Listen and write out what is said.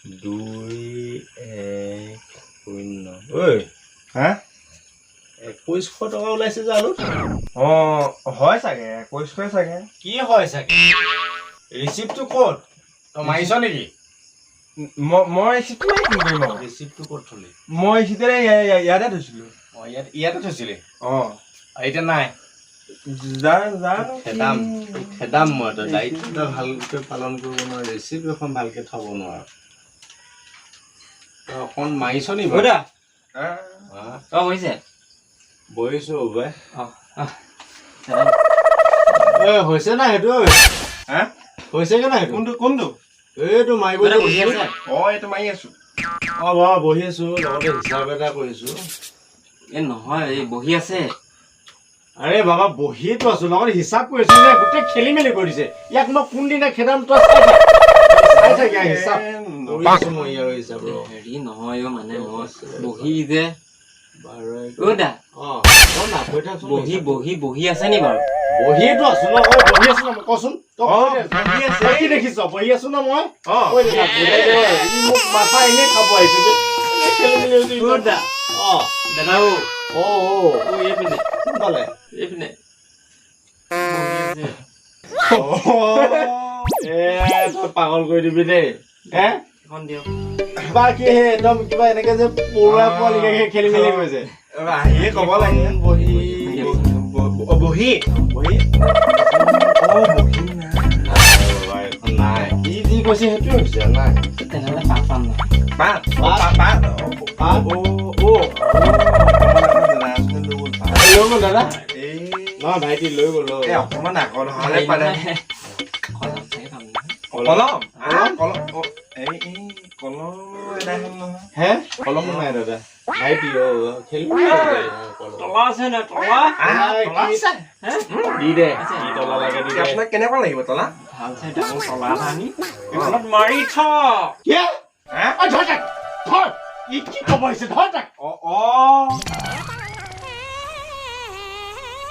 2-1-0 ঐ হা 2100 টকা ওলাইছে জানো হয় চাগে 2100 চাগে কি হয় চাগে ৰিচিপ্টটো ক'ত তই মাৰিছ নেকি মই ৰিচিপ্টটো কি কৰিম ৰিচিপ্টটো ক'ত থলি মই ৰিচিপ্টটো ইয়াতে থৈছিলো ইয়াতে থৈছিলি এতিয়া নাই খেদাম মই তই দায়িত্ব ভালকৈ পালন কৰিব নোৱাৰ ৰিচিপ্ট এখন ভালকৈ থ'ব নোৱাৰ তই অকণ মাৰিছ নি বৈদা বহিছো বাই হৈছে না সেইটো হৈছে কে নাই কোনটো এইটো মাৰিব এইটো মাৰি আছো বহি আছো লগতে হিচাপ এটা কৰিছো নহয় এই বহি আছে আৰে বাবা বহিয়েতো আছো লগত হিচাপ কৰিছো নে গোটেই খেলি মেলি কৰি দিছে ইয়াক মই কোনদিনা খেদাম তই চাই থাক হিচাপ কৰিছো মই ইয়াৰ হিচাপ হেৰি নহয় মানে মই বহি যে বহি আছে নি বাৰু বহিয়েতো আছো ন বহি আছো ন কচোন কি দেখিছ বহি আছো ন মই মোক মাথা এনেই খাব আহিছে খেলি মেলি দাদা এইপিনে পাগল কৰি দিবি দেই এখন দিয়ক বাকী একদম কিবা এনেকে যে পৰুৱা পোৱালিকে খেলি মেলি কৰিছে আহিয়ে ক'ব লাগে বহি নাই ই যি কৈছে সেইটোৱে হৈছে নাই তেনেহ'লে পাম না লৈ গ'ল দাদা নহয় ভাইটি লৈ গ'ল অকমান আগত নহ'লে পালে কলম নাই দাদা ভাইটি খেলি তলা আছে নে তলা দি দে তলা লাগে দি দে আপোনাক কেনেকুৱা লাগিব তলা ভাল চাই ডাঙৰ তলা এটা আনি এইখনত মাৰি থ কি ধৰ তাক ধৰ ই কি ক'ব আহিছে ধৰ তাক